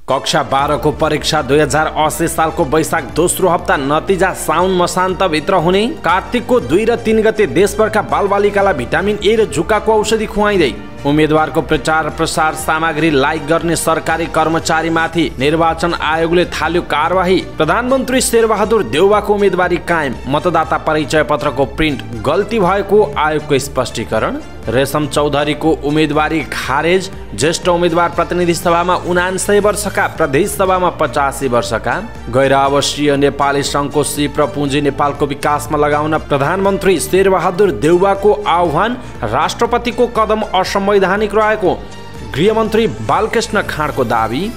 कक्षा 12 को परीक्षा 2080 साल को वैशाख दोस्रो हप्ता, नतिजा साउन मसान्त भित्र हुने। कार्तिक को 2 र 3 गते देशभरका बालबालिकालाई भिटामिन ए र जुकाको औषधि खुवाइँदै। उम्मेदवारको प्रचार प्रसार सामग्री लाइक गर्ने सरकारी कर्मचारीमाथि निर्वाचन आयोगले थाल्यो कारबाही। प्रधानमन्त्री शेरबहादुर देउवाको उम्मेदवारी कायम। मतदाता परिचय पत्रको प्रिन्ट गल्ती भएको आयोगको स्पष्टीकरण। रेशम चौधरीको उम्मेदवारी खारेज। ज्येष्ठ उम्मेदवार प्रतिनिधि सभामा 79 वर्षका, प्रदेश सभामा 85 वर्षका। गैर आवासीय नेपाली सङ्घको सिप र पुँजी नेपालको विकासमा लगाउन प्रधानमन्त्री शेरबहादुर देउवाको आह्वान। राष्ट्रपतिको कदम असंवैधानिक रहेको गृहमन्त्री बालकृष्ण खाँडको दावी।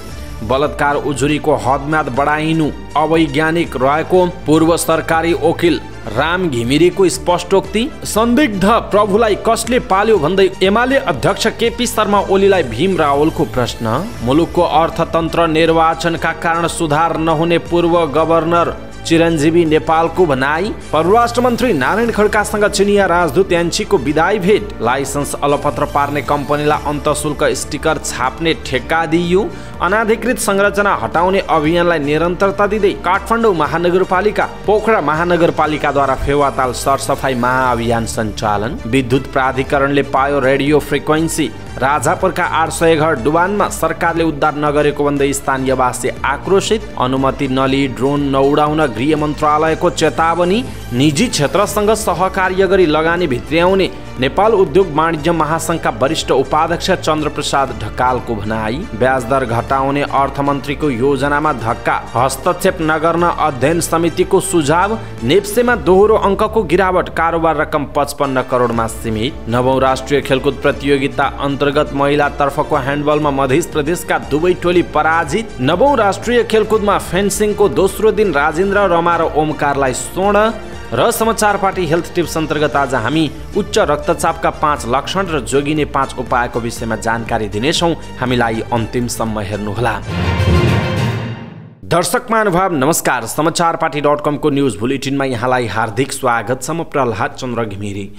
बलात्कार उजुरीको हदम्याद बढाइनु अवैज्ञानिक रहेको पूर्व सरकारी वकिल राम घिमिरेको स्पष्टोक्ति। संदिग्ध प्रभुलाई कसले पाल्यो भन्दै एमाले अध्यक्ष केपी शर्मा ओलीलाई भीम रावलको प्रश्न। मुलुकको अर्थतन्त्र निर्वाचनका कारण सुधार नहुने पूर्व गभर्नर चिरञ्जीवी नेपालको भनाई। परराष्ट्र मन्त्री नारायण खड्कासँग चिनिया राजदूत यान्छीको विदाई भेट। लाइसेन्स अलपत्र पार्ने कम्पनीलाई अन्तशुल्क स्टिकर छाप्ने ठेक्का दिइयो। अनाधिकृत संरचना हटाउने अभियानलाई निरन्तरता दिँदै काठमाडौँ महानगरपालिका, पोखरा महानगरपालिकाद्वारा फेवाताल सरसफाई महाअभियान सञ्चालन। विद्युत प्राधिकरणले पायो रेडियो फ्रिक्वेन्सी। राजापुरका 800 घर डुबानमा सरकारले उद्धार नगरेको भन्दै स्थानीयवासी आक्रोशित। अनुमति नलिई ड्रोन नउडाउन गृह मन्त्रालयको चेतावनी। निजी क्षेत्रसँग सहकार्य गरी लगानी भित्र्याउने नेपाल उद्योग वाणिज्य महासङ्घका वरिष्ठ उपाध्यक्ष चन्द्रप्रसाद ढकालको भनाई। ब्याज दर घटाउने अर्थमन्त्रीको योजनामा धक्का। हस्तक्षेप नगर्न अध्ययन समितिको सुझाव। नेप्सेमा दोहोरो अङ्कको गिरावट। कारोबार रकम 55 करोडमा सीमित। 9औं राष्ट्रिय खेलकुद प्रतियोगिता अन्तर्गत महिलातर्फको ह्यान्डबलमा मध्य प्रदेशका दुवै टोली पराजित। 9औं राष्ट्रिय खेलकुदमा फेन्सिङको दोस्रो दिन राजेन्द्र रमा र ओमकारलाई स्वर्ण। र समाचार पार्टी हेल्थ टिप्स अन्तर्गत आज हामी उच्च रक्तचापका 5 लक्षण र जोगिने 5 उपायको विषयमा जानकारी दिनेछौँ। हामीलाई अन्तिमसम्म हेर्नुहोला। दर्शक महानुभाव नमस्कार। समाचारपाटी.com को न्युज बुलेटिनमा यहाँलाई हार्दिक स्वागत छ। म प्रहलाद चन्द्र घिमिरे।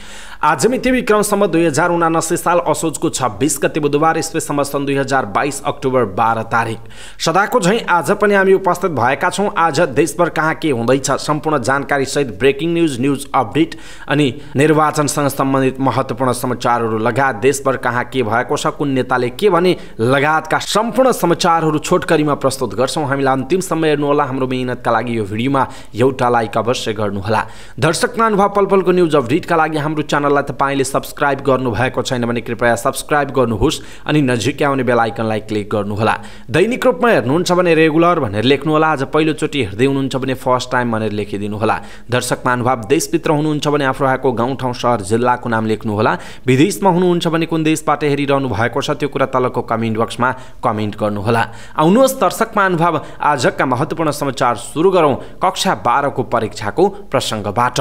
आज मिति विक्रम सम्वत 2079 साल असोजको 26 गते बुधबार, ईस्वी संवत 2022 अक्टोबर 12 तारिक। सदाको झैं आज पनि हामी उपस्थित भएका छौँ। आज देशभर कहाँ के हुँदैछ सम्पूर्ण जानकारी सहित ब्रेकिङ न्युज अपडेट अनि निर्वाचनसँग सम्बन्धित महत्त्वपूर्ण समाचारहरू लगायत देशभर कहाँ के भएको छ, कुन नेताले के भने लगायतका सम्पूर्ण समाचारहरू छोटकरीमा प्रस्तुत गर्छौँ। हामीलाई अन्तिमसम्म हेर्नुहोला। हाम्रो मेहनतका लागि यो भिडियोमा एउटा लाइक अवश्य गर्नुहोला। दर्शक महानुभाव, पलपलको न्युज अपडेटका लागि हाम्रो च्यानललाई तपाईले सब्स्क्राइब गर्नुभएको छैन भने कृपया सब्स्क्राइब गर्नुहोस् अनि नजिकै आउने बेल आइकनलाई क्लिक गर्नुहोला। दैनिक रूपमा हेर्नुहुन्छ भने रेगुलर भनेर लेख्नुहोला। आज पहिलोचोटि हेर्दै हुनुहुन्छ भने फर्स्ट टाइम भनेर लेखिदिनुहोला। दर्शक महानुभाव, देशभित्र हुनुहुन्छ भने आफू रहेको गाउँठाउँ सहर जिल्लाको नाम लेख्नुहोला। विदेशमा हुनुहुन्छ भने कुन देशबाट हेरिरहनु भएको छ त्यो कुरा तलको कमेन्ट बक्समा कमेन्ट गर्नुहोला। आउनुहोस् दर्शक महानुभाव, आजका महत्त्वपूर्ण समाचार सुरु गरौँ कक्षा 12 को परीक्षाको प्रसङ्गबाट।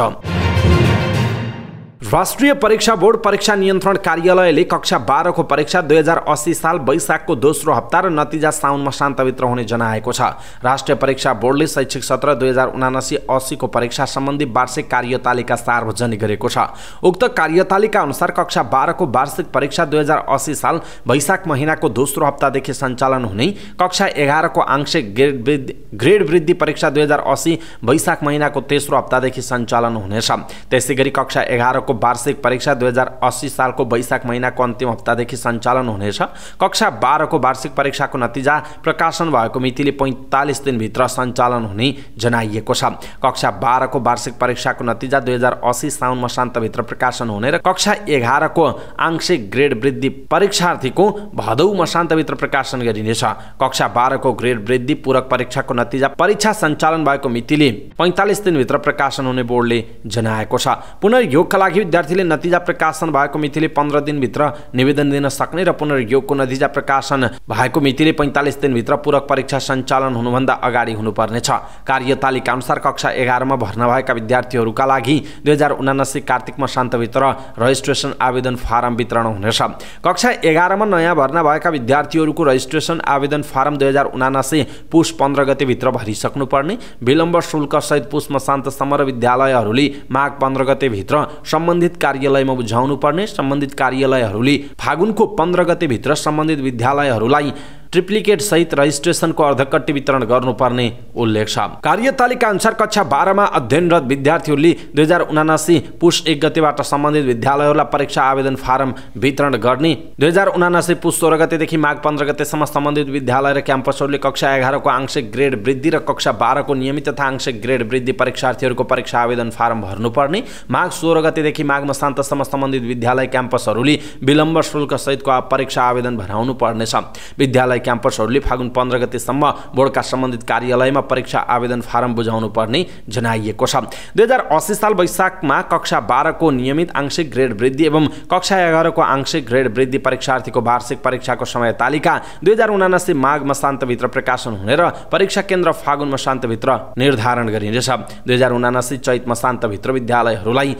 राष्ट्रिय परीक्षा बोर्ड परीक्षा नियन्त्रण कार्यालयले कक्षा 12 को परीक्षा 2080 साल वैशाखको दोस्रो हप्ता र नतिजा साउन मसान्तभित्र हुने जनाएको छ। राष्ट्रिय परीक्षा बोर्डले शैक्षिक सत्र 2079-80 को परीक्षा सम्बन्धी वार्षिक कार्यतालिका सार्वजनिक गरेको छ। उक्त कार्यतालिका अनुसार कक्षा 12 को वार्षिक परीक्षा 2080 साल वैशाख महिनाको दोस्रो हप्तादेखि सञ्चालन हुने। कक्षा 11 को आंशिक ग्रेड वृद्धि परीक्षा 2080 वैशाख महिनाको तेस्रो हप्तादेखि सञ्चालन हुनेछ। त्यसैगरी कक्षा 11 को वार्षिक परीक्षा 2080 सालको वैशाख महिनाको अन्तिम हप्तादेखि सञ्चालन हुनेछ। कक्षा 12 को वार्षिक परीक्षाको नतिजा प्रकाशन भएको मितिले 45 दिनभित्र सञ्चालन हुने जनाइएको छ। कक्षा 12 को वार्षिक परीक्षाको नतिजा 2080 साउन मसान्तभित्र प्रकाशन हुने र कक्षा 11 को आंशिक ग्रेड वृद्धि परीक्षार्थीको भदौ मसान्तभित्र प्रकाशन गरिनेछ। कक्षा 12 को ग्रेड वृद्धि पूरक परीक्षाको नतिजा परीक्षा सञ्चालन भएको मितिले 45 दिनभित्र प्रकाशन हुने बोर्डले जनाएको छ। पुनर्योगका लागि विद्यार्थीले नतिजा प्रकाशन भएको मितिले 15 दिनभित्र निवेदन दिन सक्ने र पुनर्योगको नतिजा प्रकाशन भएको मितिले 45 दिनभित्र पूरक परीक्षा सञ्चालन हुनुभन्दा अगाडि हुनुपर्नेछ। कार्यतालिका अनुसार कक्षा 11 मा भर्ना भएका विद्यार्थीहरूका लागि 2079 कार्तिक मसान्तभित्र रजिस्ट्रेसन आवेदन फारम वितरण हुनेछ। कक्षा 11 मा नयाँ भर्ना भएका विद्यार्थीहरूको रजिस्ट्रेसन आवेदन फारम 2079 पुष 15 गतेभित्र भरिसक्नुपर्ने। विलम्ब शुल्क सहित पुष मसान्तसम्म र विद्यालयहरूले माघ 15 गतेभित्र सम्बन्धित कार्यालयमा बुझाउनु पर्ने। सम्बन्धित कार्यालयहरूले फागुनको 15 गतेभित्र सम्बन्धित विद्यालयहरूलाई ट्रिप्लिकेट सहित रजिस्ट्रेसनको अर्धकट्टी वितरण गर्नुपर्ने उल्लेख छ। कार्यतालिका अनुसार कक्षा 12 मा अध्ययनरत विद्यार्थीहरूले 2079 पुष 1 गतेबाट सम्बन्धित विद्यालयहरूलाई परीक्षा आवेदन फारम वितरण गर्ने, 2079 पुष 16 गतेदेखि माघ 15 गतेसम्म सम्बन्धित विद्यालय र क्याम्पसहरूले कक्षा 11 को आंशिक ग्रेड वृद्धि र कक्षा 12 को नियमित तथा आंशिक ग्रेड वृद्धि परीक्षार्थीहरूको परीक्षा आवेदन फारम भर्नुपर्ने, माघ 16 गतेदेखि माघ मसान्तसम्म सम्बन्धित विद्यालय क्याम्पसहरूले विलम्ब शुल्क सहितको परीक्षा आवेदन भराउनु पर्नेछ। विद्यालय क्याम्पसहरूले फागुन 15 गतेसम्म बोर्डका सम्बन्धित कार्यालयमा परीक्षा आवेदन फारम बुझाउनु पर्ने जनाइएको छ। 2080 साल वैशाखमा कक्षा 12 को नियमित आंशिक ग्रेड वृद्धि एवं कक्षा 11 को आंशिक ग्रेड वृद्धि परीक्षार्थीको वार्षिक परीक्षाको समय तालिका 2079 माघ मसान्तभित्र प्रकाशन हुने र परीक्षा केन्द्र फागुन मसान्तभित्र निर्धारण गरिनेछ। 2079 चैत मसान्तभित्र विद्यालयहरूलाई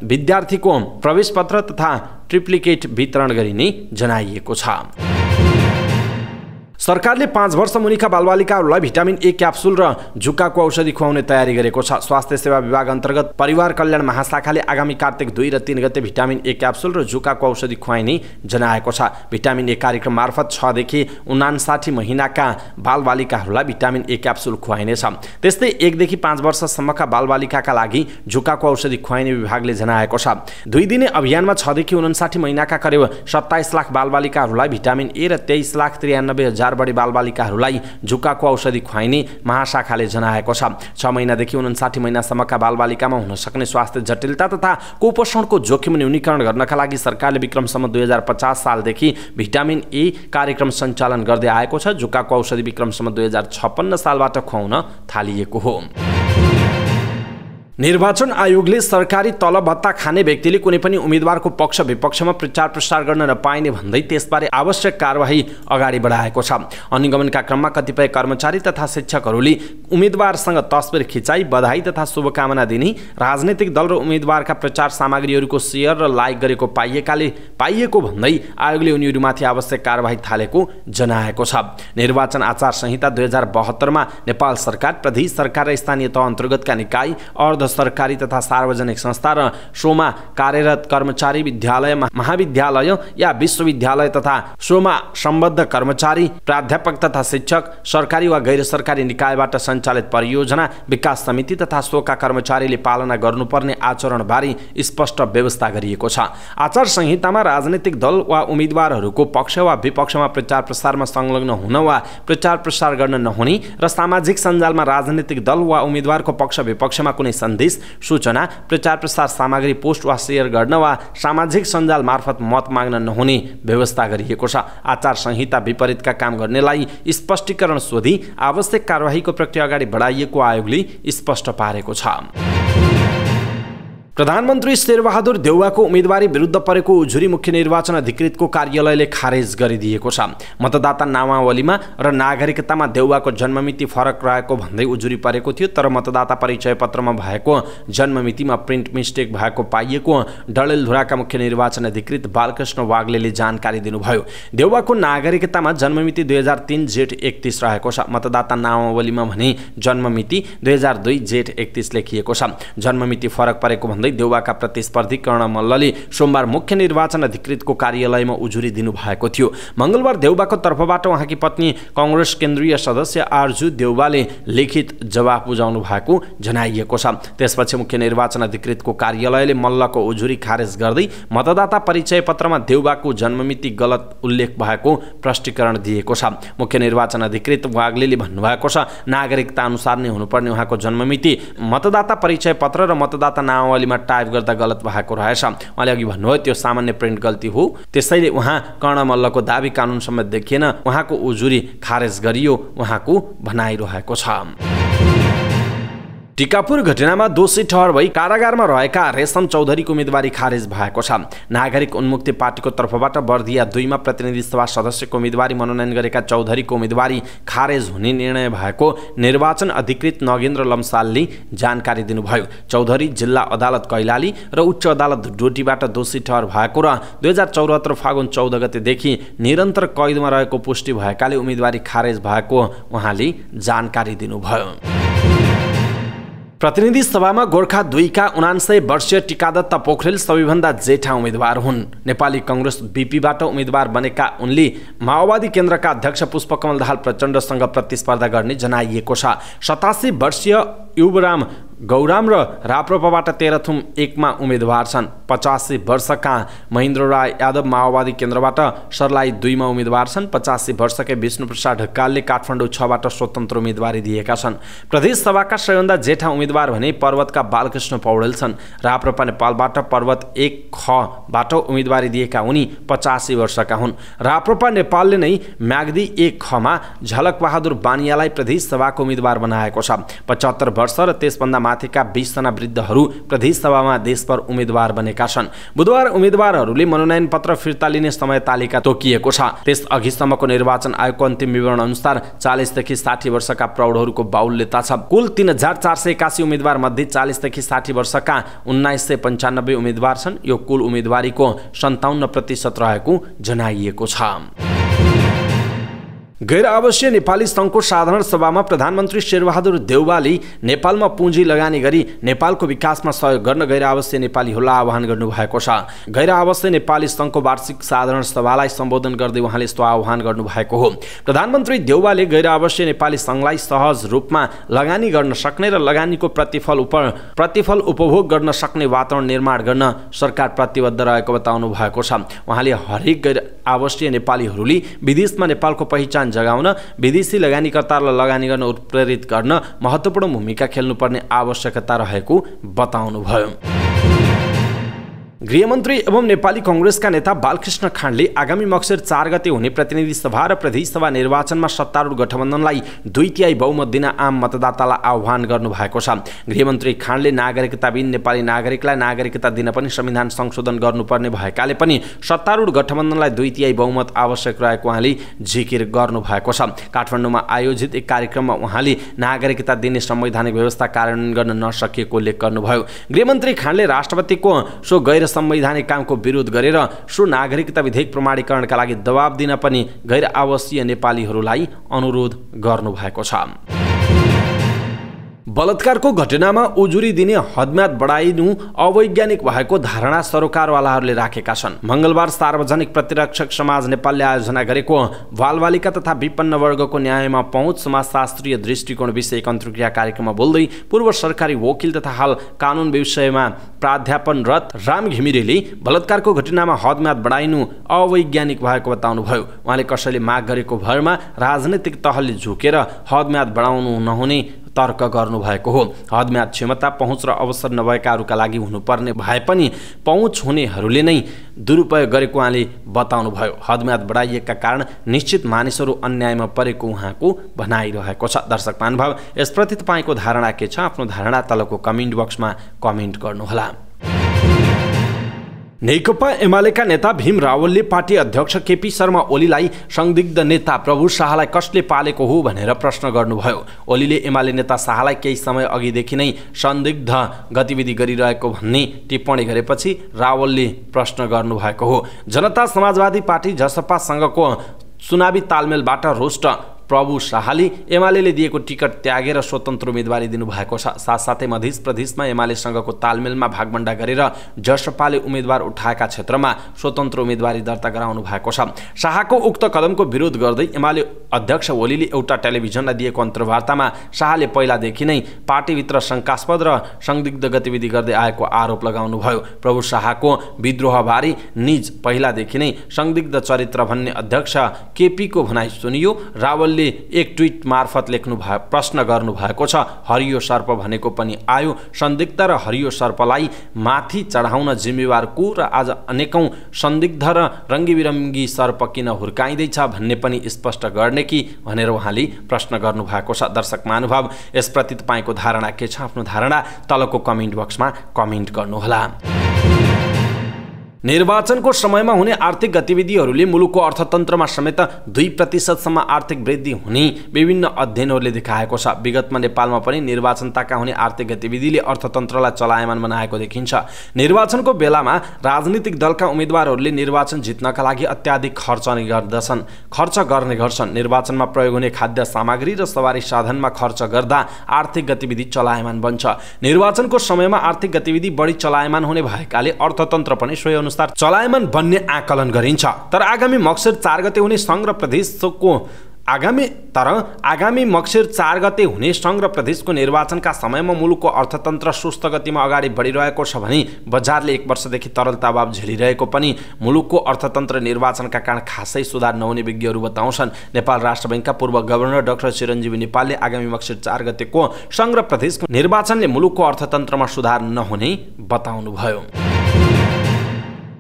विद्यार्थीको प्रवेश पत्र तथा ट्रिप्लिकेट वितरण गरिने जनाइएको छ। सरकारले 5 वर्ष मुनिका बालबालिकाहरूलाई भिटामिन ए क्याप्सुल र जुकाको औषधि खुवाउने तयारी गरेको छ। स्वास्थ्य सेवा विभाग अन्तर्गत परिवार कल्याण महाशाखाले आगामी कार्तिक 2 र 3 गते भिटामिन ए क्याप्सुल र जुकाको औषधि खुवाइने जनाएको छ। भिटामिन ए कार्यक्रम मार्फत 6 देखि 59 महिनाका बालबालिकाहरूलाई भिटामिन ए क्याप्सुल खुवाइनेछ। त्यस्तै 1 देखि 5 वर्षसम्मका बालबालिकाका लागि जुकाको औषधि खुवाइने विभागले जनाएको छ। 2 दिने अभियानमा 6 देखि 59 महिनाका करिब 27 लाख बालबालिकाहरूलाई भिटामिन ए र 23,93,000 बढी बालबालिकाहरूलाई जुकाको औषधि खुवाइने महाशाखाले जनाएको छ। 6 महिनादेखि 59 महिनासम्मका बालबालिकामा हुन सक्ने स्वास्थ्य जटिलता तथा कुपोषणको जोखिम न्यूनीकरण गर्नका लागि सरकारले विक्रमसम्म 2050 सालदेखि भिटामिन ए कार्यक्रम सञ्चालन गर्दै आएको छ। जुकाको औषधि विक्रमसम्म 2056 सालबाट खुवाउन थालिएको हो। निर्वाचन आयोगले सरकारी तलब भत्ता खाने व्यक्तिले कुनै पनि उम्मेदवारको पक्ष विपक्षमा प्रचार प्रसार गर्न नपाइने भन्दै त्यसबारे आवश्यक कारबाही अगाडि बढाएको छ। अनुगमनका क्रममा कतिपय कर्मचारी तथा शिक्षकहरूले उम्मेदवारसँग तस्बिर खिचाई, बधाई तथा शुभकामना दिने, राजनैतिक दल र उम्मेदवारका प्रचार सामग्रीहरूको सेयर र लाइक गरेको पाइएको भन्दै आयोगले उनीहरूमाथि आवश्यक कारबाही थालेको जनाएको छ। निर्वाचन आचार संहिता 2072 मा नेपाल सरकार, प्रदेश सरकार र स्थानीय तह अन्तर्गतका निकाय, अर्ध सरकारी तथा सार्वजनिक संस्था र सोमा कार्यरत कर्मचारी, विद्यालय, महाविद्यालय या विश्वविद्यालय तथा सोमा सम्बद्ध कर्मचारी, प्राध्यापक तथा शिक्षक, सरकारी वा गैर सरकारी निकायबाट सञ्चालित परियोजना, विकास समिति तथा सोका कर्मचारीले पालना गर्नुपर्ने आचरणबारे स्पष्ट व्यवस्था गरिएको छ। आचार संहितामा राजनैतिक दल वा उम्मेदवारहरूको पक्ष वा विपक्षमा प्रचार प्रसारमा संलग्न हुन वा प्रचार प्रसार गर्न नहुने र सामाजिक सञ्जालमा राजनैतिक दल वा उम्मेदवारको पक्ष विपक्षमा कुनै सन्देश, सूचना, प्रचार प्रसार सामग्री पोस्ट वा सेयर गर्न वा सामाजिक सञ्जाल मार्फत मत माग्न नहुने व्यवस्था गरिएको छ। आचार संहिता विपरीतका काम गर्नेलाई स्पष्टीकरण सोधी आवश्यक कारबाहीको प्रक्रिया अगाडि बढाइएको आयोगले स्पष्ट पारेको छ। प्रधानमन्त्री शेरबहादुर देउवाको उम्मेदवारी विरुद्ध परेको उजुरी मुख्य निर्वाचन अधिकृतको कार्यालयले खारेज गरिदिएको छ। मतदाता नामावलीमा र नागरिकतामा देउवाको जन्ममिति फरक रहेको भन्दै उजुरी परेको थियो, तर मतदाता परिचय पत्रमा भएको जन्ममितिमा प्रिन्ट मिस्टेक भएको पाइएको डडेलधुराका मुख्य निर्वाचन अधिकृत बालकृष्ण वाग्लेले जानकारी दिनुभयो। देउवाको नागरिकतामा जन्ममिति 2003 जेठ 31 रहेको छ। मतदाता नामावलीमा भने जन्ममिति 2002 जेठ 31 लेखिएको छ। जन्ममिति फरक परेको भन्दै देउवाका प्रतिस्पर्धी कर्ण मल्लले सोमबार मुख्य निर्वाचन अधिकृतको कार्यालयमा उजुरी दिनुभएको थियो। मंगलबार देउवाको तर्फबाट उहाँकी पत्नी कांग्रेस केन्द्रीय सदस्य आरजु देउवाले लिखित जवाफ बुझाउनु भएको जनाइएको छ। त्यसपछि मुख्य निर्वाचन अधिकृतको कार्यालयले मल्लको उजुरी खारेज गर्दै मतदाता परिचय पत्रमा देउवाको जन्ममिति गलत उल्लेख भएको प्रष्टीकरण दिएको छ। मुख्य निर्वाचन अधिकृत वाग्लेले भन्नुभएको छ, नागरिकता अनुसार नै हुनुपर्ने उहाँको जन्ममिति मतदाता परिचय पत्र र मतदाता नामावलीमा टाइप गर्दा गलत भएको रहेछ। उहाँले अघि भन्नुभयो त्यो सामान्य प्रिन्ट गल्ती हो, त्यसैले उहाँ कर्ण मल्लको दाबी कानुन समेत देखिएन, उहाँको उजुरी खारेज गरियो, उहाँको भनाइरहेको छ। टिकापुर घटनामा दोषी ठहर भई कारागारमा रहेका रेशम चौधरीको उम्मेदवारी खारेज भएको छ। नागरिक उन्मुक्ति पार्टीको तर्फबाट बर्दिया 2 मा प्रतिनिधि सभा सदस्यको उम्मेदवारी मनोनयन गरेका चौधरीको उम्मेदवारी खारेज हुने निर्णय भएको निर्वाचन अधिकृत नगेन्द्र लम्सालले जानकारी दिनुभयो। चौधरी जिल्ला अदालत कैलाली र उच्च अदालत डोटीबाट दोषी ठहर भएको र 2074 फागुन 14 गतेदेखि निरन्तर कैदमा रहेको पुष्टि भएकाले उम्मेदवारी खारेज भएको उहाँले जानकारी दिनुभयो। प्रतिनिधि सभामा गोर्खा 2 का 79 वर्षीय टीकादत्त पोखरेल सबैभन्दा जेठा उम्मेदवार हुन्। नेपाली कांग्रेस बीपीबाट उम्मेदवार बनेका उनले माओवादी केन्द्रका अध्यक्ष पुष्पकमल दाहाल प्रचण्डसँग प्रतिस्पर्धा गर्ने जनाइएको छ। 87 वर्षीय युवराम गौराम र राप्रपाबाट तेह्रथुम 1 मा उम्मेदवार छन्। 85 वर्षका महेन्द्र राय यादव माओवादी केन्द्रबाट सर्लाही 2 मा उम्मेदवार छन्। 85 वर्षकै विष्णुप्रसाद ढकालले काठमाडौँ 6 बाट स्वतन्त्र उम्मेदवारी दिएका छन्। प्रदेश सभाका सबैभन्दा जेठा उम्मेदवार भने पर्वतका बालकृष्ण पौडेल छन्। राप्रपा नेपालबाट पर्वत 1 ख बाट उम्मेदवारी दिएका उनी 85 वर्षका हुन्। राप्रपा नेपालले नै म्याग्दी 1 ख मा झलक बहादुर बानियालाई प्रदेश सभाको उम्मेदवार बनाएको छ। 75 वर्ष र त्यसभन्दा माथिका 20 जना वृद्धहरू प्रदेश सभामा देशभर उम्मेदवार बनेका छन्। बुधबार उम्मेदवारहरूले मनोनयन पत्र फिर्ता लिने समय तालिका तोकिएको छ। त्यस अघिसम्मको निर्वाचन आयोगको अन्तिम विवरण अनुसार 40 देखि 60 वर्षका प्रौढहरूको बाहुल्यता छ। कुल 3481 उम्मेदवार मध्ये 40 देखि 60 वर्षका 1995 उम्मेदवार छन्। यो कुल उम्मेदवारीको 57% रहेको जनाइएको छ। गैर आवासीय नेपाली सङ्घको साधारण सभामा प्रधानमन्त्री शेरबहादुर देउवाले नेपालमा पुँजी लगानी गरी नेपालको विकासमा सहयोग गर्न गैर आवासीय नेपालीहरूलाई आह्वान गर्नुभएको छ। गैर आवासीय नेपाली सङ्घको वार्षिक साधारण सभालाई सम्बोधन गर्दै उहाँले यस्तो आह्वान गर्नुभएको हो। प्रधानमन्त्री देउवाले गैर आवासीय नेपाली सङ्घलाई सहज रूपमा लगानी गर्न सक्ने र लगानीको प्रतिफल उपभोग गर्न सक्ने वातावरण निर्माण गर्न सरकार प्रतिबद्ध रहेको बताउनु भएको छ। उहाँले हरेक गैर आवासीय नेपालीहरूले विदेशमा नेपालको पहिचान जगाउन विदेशी लगानीकर्तालाई लगानी गर्न उत्प्रेरित गर्न महत्त्वपूर्ण भूमिका खेल्नुपर्ने आवश्यकता रहेको बताउनुभयो। गृहमन्त्री एवं नेपाली कांग्रेसका नेता बालकृष्ण खाँडले आगामी मक्सिर 4 गते हुने प्रतिनिधि सभा र प्रदेश सभा निर्वाचनमा सत्तारूढ गठबन्धनलाई 2/3 बहुमत दिन आम मतदातालाई आह्वान गर्नुभएको छ। गृहमन्त्री खाँडले नागरिकताविहीन नेपाली नागरिकलाई नागरिकता दिन पनि संविधान संशोधन गर्नुपर्ने भएकाले पनि सत्तारूढ गठबन्धनलाई 2/3 बहुमत आवश्यक रहेको उहाँले जिकिर गर्नुभएको छ। काठमाडौँमा आयोजित एक कार्यक्रममा उहाँले नागरिकता दिने संवैधानिक व्यवस्था कार्यान्वयन गर्न नसकिएको उल्लेख गर्नुभयो। गृहमन्त्री खाँडले राष्ट्रपतिको सो गैर संवैधानिक कामको विरोध गरेर सो नागरिकता विधेयक प्रमाणीकरणका लागि दबाब दिन पनि गैर आवासीय नेपालीहरूलाई अनुरोध गर्नुभएको छ। बलात्कारको घटनामा उजुरी दिने हदम्याद बढाइनु अवैज्ञानिक भएको धारणा सरोकारवालाहरूले राखेका छन्। मंगलबार सार्वजनिक प्रतिरक्षक समाज नेपालले आयोजना गरेको बालबालिका तथा विपन्न वर्गको न्यायमा पहुँच समाजशास्त्रीय दृष्टिकोण विषयक अन्तर्क्रिया कार्यक्रममा बोल्दै पूर्व सरकारी वकिल तथा हाल कानुन विषयमा प्राध्यापनरत राम घिमिरेले बलात्कारको घटनामा हदम्याद बढाइनु अवैज्ञानिक भएको बताउनुभयो। उहाँले कसैले माग गरेको भरमा राजनैतिक तहले झुकेर हदम्याद बढाउनु नहुने तर्क गर्नुभएको हो। हदम्याद क्षमता, पहुँच र अवसर नभएकाहरूका लागि हुनुपर्ने भए पनि पहुँच हुनेहरूले नै दुरुपयोग गरेको उहाँले बताउनुभयो। हदम्याद बढाइएका कारण निश्चित मानिसहरू अन्यायमा परेको उहाँको भनाइरहेको छ। दर्शक महानुभाव, यसप्रति तपाईँको धारणा के छ? आफ्नो धारणा तलको कमेन्ट बक्समा कमेन्ट गर्नुहोला। नेकपा एमालेका नेता भीम रावलले पार्टी अध्यक्ष केपी शर्मा ओलीलाई संदिग्ध नेता प्रभु शाहलाई कसले पालेको हो भनेर प्रश्न गर्नुभयो। ओलीले एमाले नेता शाहलाई केही समय अघिदेखि नै संदिग्ध गतिविधि गरिरहेको भन्ने टिप्पणी गरेपछि रावलले प्रश्न गर्नुभएको हो। जनता समाजवादी पार्टी जसपासँगको चुनावी तालमेलबाट रुष्ट प्रभु शाहले एमालेले दिएको टिकट त्यागेर स्वतन्त्र उम्मेदवारी दिनुभएको छ। साथसाथै मध्य प्रदेशमा एमालेसँगको तालमेलमा भागबण्डा गरेर जसपाले उम्मेदवार उठाएका क्षेत्रमा स्वतन्त्र उम्मेदवारी दर्ता गराउनु भएको छ। शाहको उक्त कदमको विरोध गर्दै एमाले अध्यक्ष ओलीले एउटा टेलिभिजनलाई दिएको अन्तर्वार्तामा शाहले पहिलादेखि नै पार्टीभित्र शङ्कास्पद र संदिग्ध गतिविधि गर्दै आएको आरोप लगाउनुभयो। प्रभु शाहको विद्रोहबारे निज पहिलादेखि नै संदिग्ध चरित्र भन्ने अध्यक्ष केपीको भनाइ सुनियो। रावलले एक ट्विट मार्फत प्रश्न गर्नु भएको छ। हरियो सर्प भनेको पनि आयो। संदिग्ध र हरियो सर्पलाई माथि चढाउन जिम्मेवार को र आज अनेकौं संदिग्ध र रङ्गीबिरङ्गी सर्प किन हुर्काइँदैछ भन्ने पनि स्पष्ट गर्ने कि भनेर उहाँले प्रश्न गर्नु भएको छ। दर्शक महानुभाव, यसप्रति तपाईँको धारणा के छ? आफ्नो धारणा तलको कमेन्ट बक्समा कमेन्ट गर्नुहोला। निर्वाचनको समयमा हुने आर्थिक गतिविधिहरूले मुलुकको अर्थतन्त्रमा समेत 2% आर्थिक वृद्धि हुने विभिन्न अध्ययनहरूले देखाएको छ। विगतमा नेपालमा पनि निर्वाचनताका हुने आर्थिक गतिविधिले अर्थतन्त्रलाई चलायमान बनाएको देखिन्छ। निर्वाचनको बेलामा राजनीतिक दलका उम्मेदवारहरूले निर्वाचन जित्नका लागि अत्याधिक खर्च गर्ने गर्छन्। निर्वाचनमा प्रयोग हुने खाद्य सामग्री र सवारी साधनमा खर्च गर्दा आर्थिक गतिविधि चलायमान बन्छ। निर्वाचनको समयमा आर्थिक गतिविधि बढी चलायमान हुने भएकाले अर्थतन्त्र पनि सोही अनुसार चलायमान बन्ने आकलन गरिन्छ। तर आगामी मक्सिर 4 गते हुने संघ र प्रदेशको निर्वाचनका समयमा मुलुकको अर्थतन्त्र सुस्त गतिमा अगाडि बढिरहेको छ भने बजारले 1 वर्षदेखि तरलता अभाव झेलिरहेको पनि मुलुकको अर्थतन्त्र निर्वाचनका कारण खासै सुधार नहुने विज्ञहरू बताउँछन्। नेपाल राष्ट्र बैंकका पूर्व गभर्नर डाक्टर चिरञ्जीवी नेपालले आगामी मक्सिर 4 गतेको संघ र प्रदेशको निर्वाचनले मुलुकको अर्थतन्त्रमा सुधार नहुने बताउनुभयो।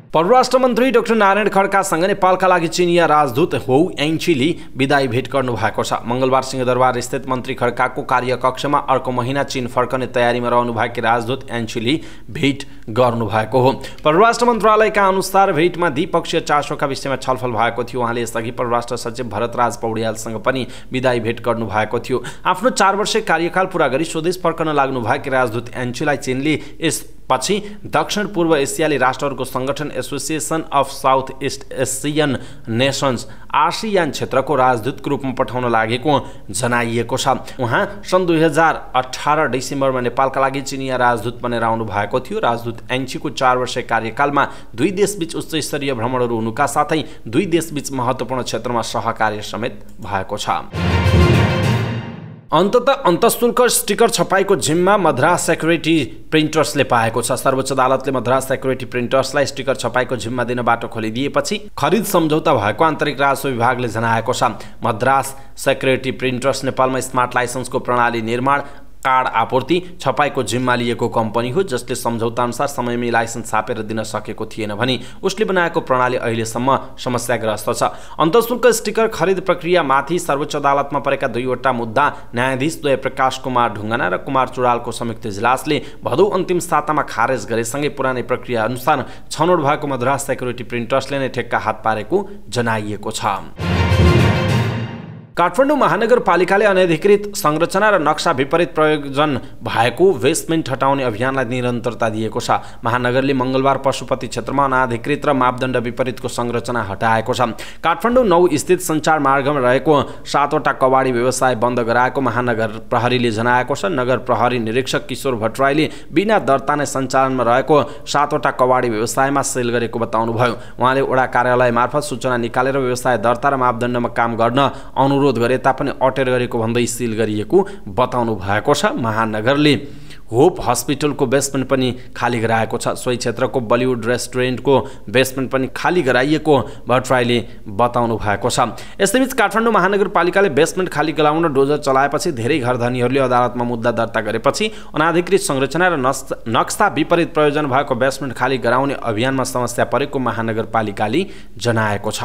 परराष्ट्र मन्त्री डाक्टर नारायण खड्कासँग नेपालका लागि चिनिया राजदूत हौ याङछीले विदाई भेट गर्नु भएको छ। मंगलबार सिंहदरबार स्थित मन्त्री खड्काको कार्यकक्षमा अर्को महिना चीन फर्कने तयारीमा रहनु भएकी राजदूत याङछीले भेट गर्नु भएको हो। परराष्ट्र मन्त्रालयका अनुसार भेटमा द्विपक्षीय चासोका विषयमा छलफल भएको थियो। उहाँले यसअघि परराष्ट्र सचिव भरतराज पौड्यालसँग पनि विदाई भेट गर्नु भएको थियो। आफ्नो 4 वर्षे कार्यकाल पूरा गरी स्वदेश फर्कन लाग्नु भएकी राजदूत याङछीलाई चीनले पछि दक्षिण पूर्व एसियाली राष्ट्रहरूको संगठन association of south east Asian nations ASEAN क्षेत्रको राजदूतको रूपमा पठाउन लागेको जनाइएको छ। उहाँ सन् 2018 डिसेम्बरमा नेपालका लागि चिनिया राजदूत बनेर आउनु भएको थियो। राजदूत याङछीको 4 वर्षे कार्यकालमा 2 देशबीच उच्च स्तरीय भ्रमणहरू हुनुका साथै 2 देशबीच महत्त्वपूर्ण क्षेत्रमा सहकार्य समेत भएको छ। अन्ततः अन्तःशुल्क स्टिकर छपाईको जिम्मा मद्रास सेक्युरिटी प्रिन्टर्सले पाएको छ। सर्वोच्च अदालतले मद्रास सेक्युरिटी प्रिन्टर्सलाई स्टिकर छपाईको जिम्मा दिन बाटो खोलिदिएपछि खरिद सम्झौता भएको आन्तरिक राजस्व विभागले जनाएको छ। मद्रास सेक्युरिटी प्रिन्टर्स नेपालमा स्मार्ट लाइसेन्सको प्रणाली निर्माण, कार्ड आपूर्ति, छपाईको जिम्मा लिएको कम्पनी हो जसले सम्झौता अनुसार समयमै लाइसेन्स छापेर दिन सकेको थिएन भने उसले बनाएको प्रणाली अहिलेसम्म समस्याग्रस्त छ। अन्तःशुल्क स्टिकर खरिद प्रक्रियामाथि सर्वोच्च अदालतमा परेका 2वटा मुद्दा न्यायाधीश द्वय प्रकाश कुमार ढुङ्गाना र कुमार चुडालको संयुक्त इजलासले भदौ अन्तिम सातामा खारेज गरेसँगै पुरानै प्रक्रिया अनुसार छनौट भएको मद्रास सेक्युरिटी प्रिन्टर्सले नै ठेक्का हात पारेको जनाइएको छ। काठमाडौँ महानगरपालिकाले अनधिकृत संरचना र नक्सा विपरीत प्रयोजन भएको बेसमेन्ट हटाउने अभियानलाई निरन्तरता दिएको छ। महानगरले मंगलबार पशुपति क्षेत्रमा अनाधिकृत र मापदण्ड विपरीतको संरचना हटाएको छ। काठमाडौँ 9 स्थित सञ्चार मार्गमा रहेको 7वटा कबाडी व्यवसाय बन्द गराएको महानगर प्रहरीले जनाएको छ। नगर प्रहरी निरीक्षक किशोर भट्टराईले बिना दर्ता नै सञ्चालनमा रहेको 7वटा कबाडी व्यवसायमा सेल गरेको बताउनुभयो। उहाँले वडा कार्यालय मार्फत सूचना निकालेर व्यवसाय दर्ता र मापदण्डमा काम गर्न अनुरोध गरे तापनि अटेर गरेको भन्दै सिल गरिएको बताउनु भएको छ। महानगरले होप हस्पिटलको बेसमेन्ट पनि खाली गराएको छ। सोही क्षेत्रको बलिउड रेस्टुरेन्टको बेसमेन्ट पनि खाली गराइएको भट्टराईले बताउनु भएको छ। यसैबीच काठमाडौँ महानगरपालिकाले बेसमेन्ट खाली गराउन डोजर चलाएपछि धेरै घरधनीहरूले अदालतमा मुद्दा दर्ता गरेपछि अनाधिकृत संरचना र नक्सा विपरीत प्रयोजन भएको बेसमेन्ट खाली गराउने अभियानमा समस्या परेको महानगरपालिकाले जनाएको छ।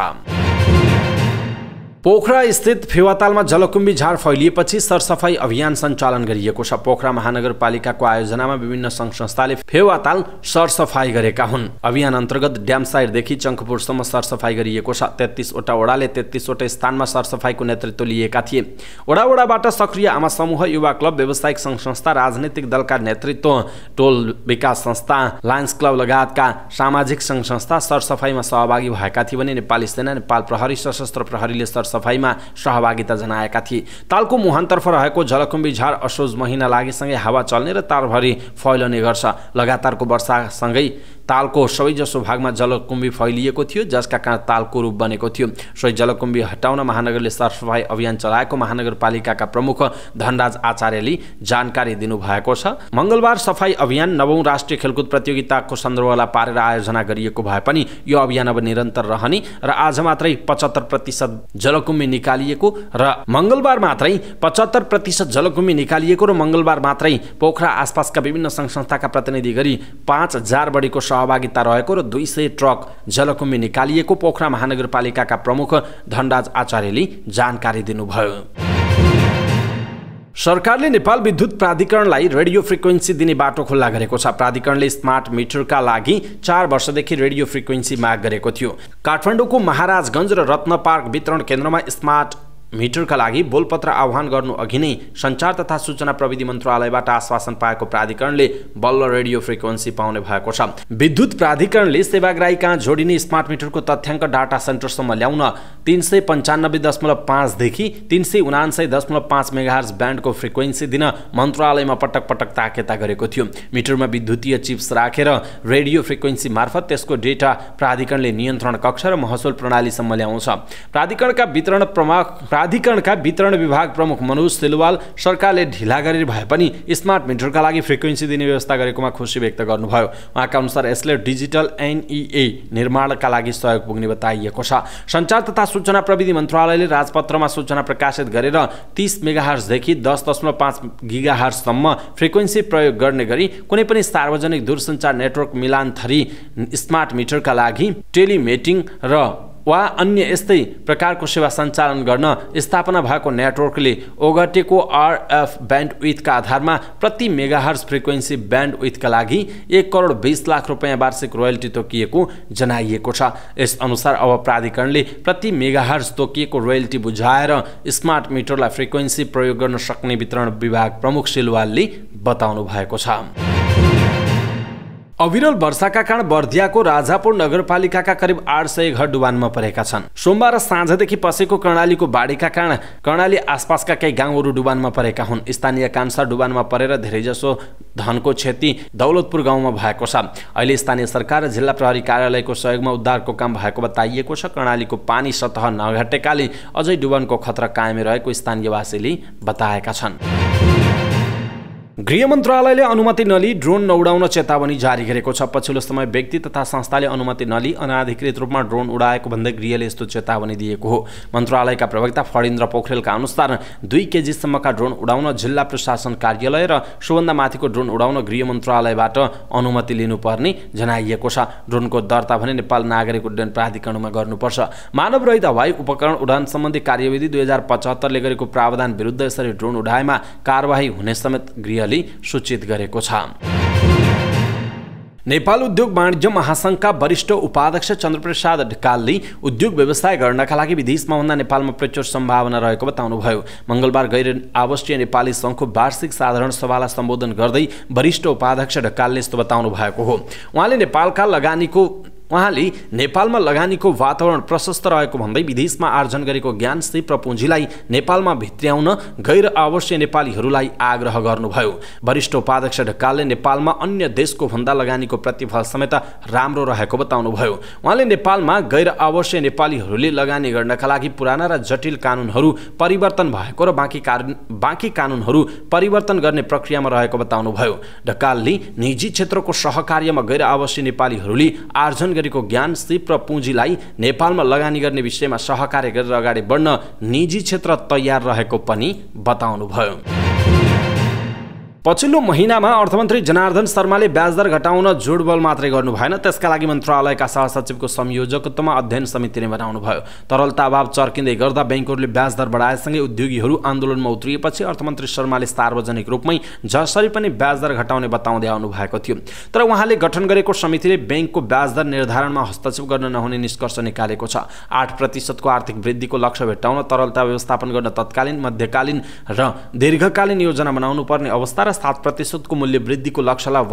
पोखरा स्थित फेवातालमा जलकुम्भी झार फैलिएपछि सरसफाई अभियान सञ्चालन गरिएको छ। पोखरा महानगरपालिकाको आयोजनामा विभिन्न सङ्घ संस्थाले फेवाताल सरसफाई गरेका हुन्। अभियान अन्तर्गत ड्याम साइडदेखि चङ्खपुरसम्म सरसफाई गरिएको छ। 33वटा वडाले 33वटा स्थानमा सरसफाईको नेतृत्व लिएका थिए। वडाबाट सक्रिय आमा समूह, युवा क्लब, व्यावसायिक सङ्घ संस्था, राजनीतिक दलका नेतृत्व, टोल विकास संस्था, लायन्स क्लब लगायतका सामाजिक सङ्घ संस्था सरसफाईमा सहभागी भएका थिए भने नेपाली सेना, नेपाल प्रहरी, सशस्त्र प्रहरीले सफाईमा सहभागिता जनाएका थिए। तालको मुहानतर्फ रहेको जलकुम्भी झार असोज महिना लागेसँगै हावा चल्ने र तारभरि फैलने गर्छ। लगातारको वर्षासँगै तालको सबैजसो भागमा जलकुम्भी फैलिएको थियो जसका कारण तालको रूप बनेको थियो। सोही जलकुम्भी हटाउन महानगरले सरसफाई अभियान चलाएको महानगरपालिकाका प्रमुख धनराज आचार्यले जानकारी दिनुभएको छ। मंगलबार सफाई अभियान 9औं राष्ट्रिय खेलकुद प्रतियोगिताको सन्दर्भलाई पारेर आयोजना गरिएको भए पनि यो अभियान अब निरन्तर रहने र आज मात्रै 75% जलकुम्भी निकालिएको र मंगलबार मात्रै 75% जलकुम्भी निकालिएको र मंगलबार मात्रै पोखरा आसपासका विभिन्न सङ्घ संस्थाका प्रतिनिधि गरी 5000 बढीको सहभागिता रहेको र 200 ट्रक जलकुम्भी निकालिएको पोखरा महानगरपालिकाका प्रमुख धनराज आचार्यले जानकारी दिनुभयो। सरकारले नेपाल विद्युत प्राधिकरणलाई रेडियो फ्रिक्वेन्सी दिने बाटो खुल्ला गरेको छ। प्राधिकरणले स्मार्ट मिटरका लागि 4 वर्षदेखि रेडियो फ्रिक्वेन्सी माग गरेको थियो। काठमाडौँको महाराजगञ्ज र रत्न पार्क वितरण केन्द्रमा स्मार्ट मिटरका लागि बोलपत्र आह्वान गर्नु अघि नै सञ्चार तथा सूचना प्रविधि मन्त्रालयबाट आश्वासन पाएको प्राधिकरणले बल्ल रेडियो फ्रिक्वेन्सी पाउने भएको छ। विद्युत प्राधिकरणले सेवाग्राही कहाँ जोडिने स्मार्ट मिटरको तथ्याङ्क डाटा सेन्टरसम्म ल्याउन 395.5 देखि 379.5 मेगाहर्ज ब्यान्डको फ्रिक्वेन्सी दिन मन्त्रालयमा पटक पटक ताकेता गरेको थियो। मिटरमा विद्युतीय चिप्स राखेर रेडियो फ्रिक्वेन्सी मार्फत त्यसको डेटा प्राधिकरणले नियन्त्रण कक्ष र महसुल प्रणालीसम्म ल्याउँछ। प्राधिकरणका वितरण विभाग प्रमुख मनोज सिलवाल सरकारले ढिला गरेर भए पनि स्मार्ट मिटरका लागि फ्रिक्वेन्सी दिने व्यवस्था गरेकोमा खुसी व्यक्त गर्नुभयो। उहाँका अनुसार यसले डिजिटल एनइए निर्माणका लागि सहयोग पुग्ने बताइएको छ। सञ्चार तथा सूचना प्रविधि मन्त्रालयले राजपत्रमा सूचना प्रकाशित गरेर 30 मेगाहर्जदेखि 10.5 गिगाहर्जसम्म फ्रिक्वेन्सी प्रयोग गर्ने गरी कुनै पनि सार्वजनिक दूरसञ्चार नेटवर्क मिलानथरी स्मार्ट मिटरका लागि टेलिमेटिङ र वा अन्य यस्तै प्रकारको सेवा सञ्चालन गर्न स्थापना भएको नेटवर्कले ओगटेको आरएफ ब्यान्डविड्थका आधारमा प्रति मेगाहर्ज फ्रिक्वेन्सी ब्यान्डविड्थका लागि 1,20,00,000 रुपैयाँ वार्षिक रोयल्टी तोकिएको जनाइएको छ। यस अनुसार अब प्राधिकरणले प्रति मेगाहर्ज तोकिएको रोयल्टी बुझाएर स्मार्ट मिटरलाई फ्रिक्वेन्सी प्रयोग गर्न सक्ने वितरण विभाग प्रमुख सिलवालले बताउनु भएको छ। अविरल वर्षाका कारण बर्दियाको राजापुर नगरपालिकाका करिब 800 घर डुबानमा परेका छन्। सोमबार साँझदेखि पसेको कर्णालीको बाढीका कारण कर्णाली आसपासका केही गाउँहरू डुबानमा परेका हुन्। स्थानीयका अनुसार डुबानमा परेर धेरैजसो धनको क्षति दौलतपुर गाउँमा भएको छ। अहिले स्थानीय सरकार र जिल्ला प्रहरी कार्यालयको सहयोगमा उद्धारको काम भएको बताइएको छ। कर्णालीको पानी सतह नघटेकाले अझै डुबानको खतरा कायमै रहेको स्थानीयवासीले बताएका छन्। गृह मन्त्रालयले अनुमति नलिई ड्रोन नउडाउन चेतावनी जारी गरेको छ। पछिल्लो समय व्यक्ति तथा संस्थाले अनुमति नलिई अनाधिकृत रूपमा ड्रोन उडाएको भन्दै गृहले यस्तो चेतावनी दिएको हो। मन्त्रालयका प्रवक्ता फणिन्द्र पोखरेलका अनुसार 2 केजीसम्मका ड्रोन उडाउन जिल्ला प्रशासन कार्यालय र सोभन्दा माथिको ड्रोन उडाउन गृह मन्त्रालयबाट अनुमति लिनुपर्ने जनाइएको छ। ड्रोनको दर्ता भने नेपाल नागरिक उड्डयन प्राधिकरणमा गर्नुपर्छ। मानवरहित हवाई उपकरण उडान सम्बन्धी कार्यविधि 2075 ले गरेको प्रावधान विरुद्ध यसरी ड्रोन उडाएमा कारबाही हुने समेत गृहले सूचित गरेको छ। नेपाल उद्योग वाणिज्य महासंघका वरिष्ठ उपाध्यक्ष चन्द्रप्रसाद ढकालले उद्योग व्यवसाय गर्नका लागि विदेशमा भन्दा नेपालमा प्रचुर सम्भावना रहेको बताउनुभयो। मङ्गलबार गैर आवासीय नेपाली सङ्घको वार्षिक साधारण सभालाई सम्बोधन गर्दै वरिष्ठ उपाध्यक्ष ढकालले यस्तो बताउनु भएको हो। उहाँले नेपालमा लगानीको वातावरण प्रशस्त रहेको भन्दै विदेशमा आर्जन गरेको ज्ञान सिप र पुँजीलाई नेपालमा भित्र्याउन गैर आवासीय नेपालीहरूलाई आग्रह गर्नुभयो। वरिष्ठ उपाध्यक्ष ढकालले नेपालमा अन्य देशको भन्दा लगानीको प्रतिफल समेत राम्रो रहेको बताउनुभयो। उहाँले नेपालमा गैर आवासीय नेपालीहरूले लगानी गर्नका लागि पुराना र जटिल कानुनहरू परिवर्तन भएको र बाँकी कानुनहरू परिवर्तन गर्ने प्रक्रियामा रहेको बताउनुभयो। ढकालले निजी क्षेत्रको सहकार्यमा गैर आवासीय नेपालीहरूले आर्जन गरेको ज्ञान सिप र पुँजीलाई नेपालमा लगानी गर्ने विषयमा सहकार्य गरेर अगाडि बढ्न निजी क्षेत्र तयार रहेको पनि बताउनुभयो। पछिल्लो महिनामा अर्थमन्त्री जनार्दन शर्माले ब्याजदर घटाउन जोडबल मात्रै गर्नु भएन, त्यसका लागि मन्त्रालयका सहसचिवको संयोजकत्वमा अध्ययन समितिले बनाउनु भयो। तरलता अभाव चर्किँदै गर्दा ब्याङ्कहरूले ब्याजदर बढाएसँगै उद्योगीहरू आन्दोलनमा उत्रिएपछि अर्थमन्त्री शर्माले सार्वजनिक रूपमै जसरी पनि ब्याजदर घटाउने बताउँदै आउनु भएको थियो। तर उहाँले गठन गरेको समितिले ब्याङ्कको ब्याजदर निर्धारणमा हस्तक्षेप गर्न नहुने निष्कर्ष निकालेको छ। 8% आर्थिक वृद्धिको लक्ष्य भेट्टाउन तरलता व्यवस्थापन गर्न तत्कालीन, मध्यकालीन र दीर्घकालीन योजना बनाउनु पर्ने अवस्था र 7% मूल्य वृद्धिको लक्ष्यलाई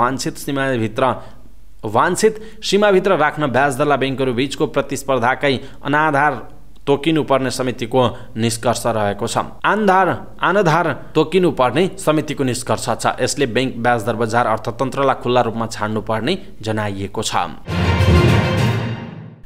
वाञ्छित सीमाभित्र राख्न ब्याजदरलाई ब्याङ्कहरू बीचको प्रतिस्पर्धाकै अनाधार तोकिनुपर्ने समितिको निष्कर्ष रहेको छ। आनधार तोकिनुपर्ने समितिको निष्कर्ष छ। यसले ब्याङ्क ब्याजदर बजार अर्थतन्त्रलाई खुल्ला रूपमा छाड्नुपर्ने जनाइएको छ।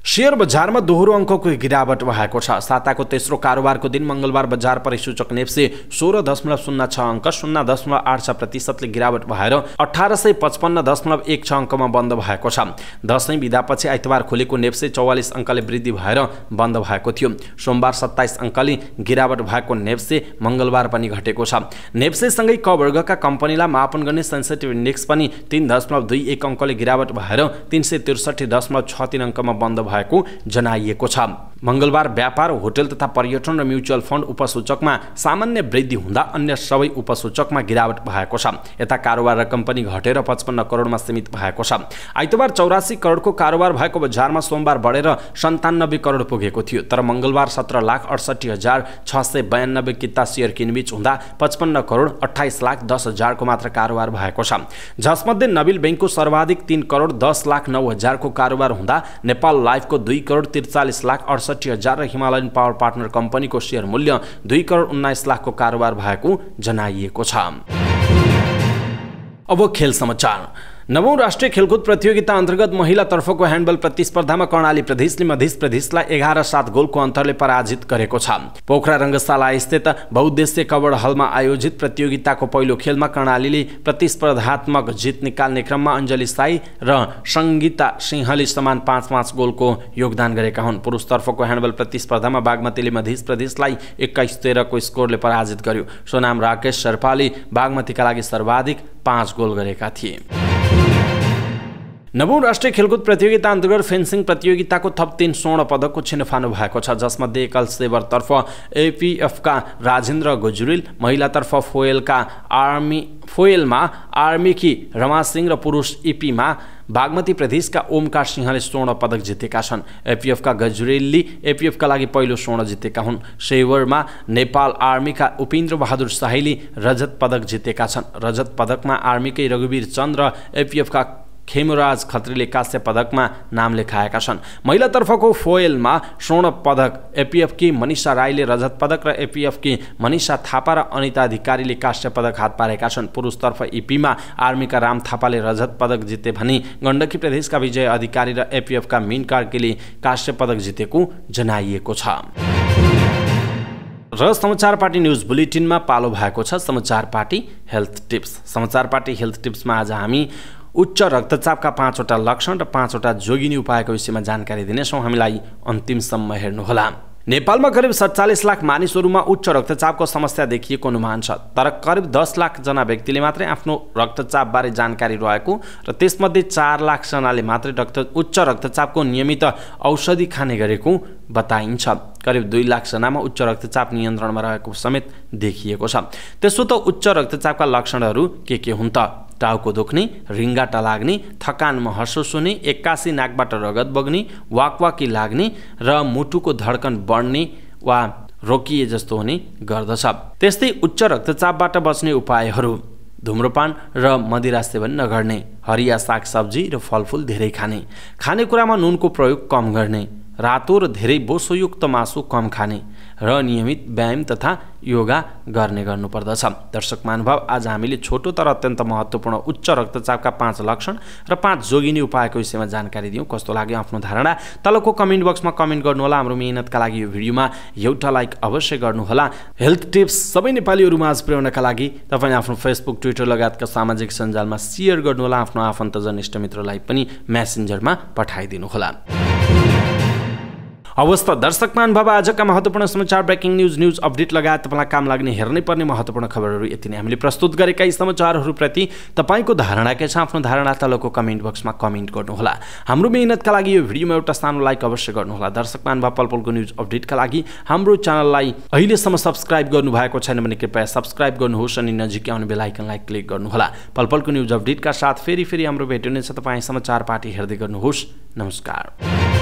शेयर बजारमा दोहोरो अङ्कको गिरावट भएको छ। साताको तेस्रो कारोबारको दिन मङ्गलबार बजार परिसूचक नेप्से 16.06 अङ्क 0.86%ले गिरावट भएर 1855.16 अङ्कमा बन्द भएको छ। दशैं बिदापछि आइतबार खुलेको नेप्से 44 अङ्कले वृद्धि भएर बन्द भएको थियो। सोमबार 27 अङ्कले गिरावट भएको नेप्से मङ्गलबार पनि घटेको छ। नेप्सेसँगै क वर्गका कम्पनीलाई मापन गर्ने सेन्सिटिभ इन्डेक्स पनि 3.21 अङ्कले गिरावट भएर 363.63 अङ्कमा बन्द भएको जनाइएको छ। मंगलबार व्यापार, होटल तथा पर्यटन र म्युचुअल फन्ड उपसूचकमा सामान्य वृद्धि हुँदा अन्य सबै उपसूचकमा गिरावट भएको छ। यता कारोबार रकम पनि घटेर 55 करोडमा सीमित भएको छ। आइतबार 84 करोडको कारोबार भएको बजारमा सोमबार बढेर 97 करोड पुगेको थियो। तर मंगलबार 17,68,692 किता शेयर किनबेच हुँदा 55 करोड 28,10,000 को मात्र कारोबार भएको छ। जसमध्ये नबिल बैंकको सर्वाधिक 3 करोड 10,09,000 को कारोबार हुँदा नेपाल लाइफको 2 करोड 43,68,000 र हिमालयन पावर पार्टनर कम्पनीको शेयर मूल्य 2 करोड 19 लाख को कारोबार भएको जनाइएको छ। अब खेल समाचार। 9औं राष्ट्रिय खेलकुद प्रतियोगिता अन्तर्गत महिलातर्फको ह्यान्डबल प्रतिस्पर्धामा कर्णाली प्रदेशले मध्य प्रदेशलाई 11-7 गोलको अन्तरले पराजित गरेको छ। पोखरा रङ्गशाला स्थित बहुद्देश्य कबड हलमा आयोजित प्रतियोगिताको पहिलो खेलमा कर्णालीले प्रतिस्पर्धात्मक जित निकाल्ने क्रममा अञ्जली साई र सङ्गीता सिंहले समान 5-5 गोलको योगदान गरेका हुन्। पुरुषतर्फको ह्यान्डबल प्रतिस्पर्धामा बागमतीले मध्य प्रदेशलाई 21-13 को स्कोरले पराजित गर्यो। सोनाम राकेश शेर्पाले बागमतीका लागि सर्वाधिक 5 गोल गरेका थिए। 9औं राष्ट्रिय खेलकुद प्रतियोगिता अन्तर्गत फेन्सिङ प्रतियोगिताको थप 3 स्वर्ण पदकको छिनफानो भएको छ। जसमध्ये एकल सेवरतर्फ एपीएफका राजेन्द्र गुजुरेल, महिलातर्फ फोयलमा आर्मीकी रमा सिंह र पुरुष इपीमा बागमती प्रदेशका ओमकार सिंहले स्वर्ण पदक जितेका छन्। एपीएफका गजुरेलले एपीएफका लागि पहिलो स्वर्ण जितेका हुन्। सेवरमा नेपाल आर्मीका उपेन्द्र बहादुर शाहीले रजत पदक जितेका छन्। रजत पदकमा आर्मीकै रघुवीर चन्द र एपीएफका खेमराज खत्रीले कांस्य पदकमा नाम लेखाएका छन्। महिलातर्फको फोयलमा स्वर्ण पदक एपीएफकी मनिषा राईले, रजत पदक र एपीएफकी मनिषा थापा र अनिता अधिकारीले कांस्य पदक हात पारेका छन्। पुरुषतर्फ इपीमा आर्मीका राम थापाले रजत पदक जिते भने गण्डकी प्रदेशका विजय अधिकारी र एपीएफका मीन कार्कीले कांस्य पदक जितेको जनाइएको छ। र समाचार पार्टी न्यूज बुलेटिनमा पालो भएको छ समाचार पार्टी हेल्थ टिप्स। समाचार पार्टी हेल्थ टिप्समा आज हामी उच्च रक्तचापका 5वटा लक्षण र 5वटा जोगिनी उपायको विषयमा जानकारी दिनेछौँ। हामीलाई अन्तिमसम्म हेर्नुहोला। नेपालमा करिब 47 लाख मानिसहरूमा उच्च रक्तचापको समस्या देखिएको अनुमान छ। तर करिब 10 लाख जना व्यक्तिले मात्रै आफ्नो रक्तचापबारे जानकारी रहेको र त्यसमध्ये 4 लाख जनाले मात्रै उच्च रक्तचापको नियमित औषधि खाने गरेको बताइन्छ। करिब 2 लाख जनामा उच्च रक्तचाप नियन्त्रणमा रहेको समेत देखिएको छ। त्यसो त उच्च रक्तचापका लक्षणहरू के हुन् त? टाउको दुख्ने, रिङ्गाटा लाग्ने, थकान महसुस हुने, एक्कासी नाकबाट रगत बग्ने, वाकवाकी लाग्ने र मुटुको धड्कन बढ्ने वा रोकिए जस्तो हुने गर्दछ। त्यस्तै उच्च रक्तचापबाट बच्ने उपायहरू: धूम्रपान र मदिरा सेवन नगर्ने, हरिया सागसब्जी र फलफुल धेरै खाने, खानेकुरामा नुनको प्रयोग कम गर्ने, रातो र धेरै बोसोयुक्त मासु कम खाने र नियमित व्यायाम तथा योगा गर्नुपर्दछ। दर्शक महानुभाव, आज हामीले छोटो तर अत्यन्त महत्त्वपूर्ण उच्च रक्तचापका 5 लक्षण र 5 जोगिनी उपायको विषयमा जानकारी दियौँ। कस्तो लाग्यो आफ्नो धारणा तलको कमेन्ट बक्समा कमेन्ट गर्नुहोला। हाम्रो मेहनतका लागि यो भिडियोमा एउटा लाइक अवश्य गर्नुहोला। हेल्थ टिप्स सबै नेपालीहरूमा आज पुर्याउनका लागि तपाईले आफ्नो फेसबुक, ट्विटर लगायतका सामाजिक सञ्जालमा शेयर गर्नुहोला। आफ्नो आफन्तजन इष्टमित्रलाई पनि मेसेन्जरमा पठाइदिनुहोला। अवस्था दर्शक महानुभाव, आजका महत्त्वपूर्ण समाचार, ब्रेकिङ न्यूज अपडेट लगायत तपाईँलाई काम लाग्ने हेर्नै पर्ने महत्त्वपूर्ण खबरहरू यति नै। हामीले प्रस्तुत गरेका यी समाचारहरूप्रति तपाईँको धारणा के छ? आफ्नो धारणा तलको कमेन्ट बक्समा कमेन्ट गर्नुहोला। हाम्रो मेहनतका लागि यो भिडियोमा एउटा सानो लाइक अवश्य गर्नुहोला। दर्शक महानुभाव, पलपलको न्यूज अपडेटका लागि हाम्रो च्यानललाई अहिलेसम्म सब्स्क्राइब गर्नुभएको छैन भने कृपया सब्स्क्राइब गर्नुहोस् अनि नजिकै आउने बेल आइकनलाई क्लिक गर्नुहोला। पलपलको न्यूज अपडेटका साथ फेरि हाम्रो भेट हुनेछ। तपाईँ समाचार पार्टी हेर्दै गर्नुहोस्। नमस्कार।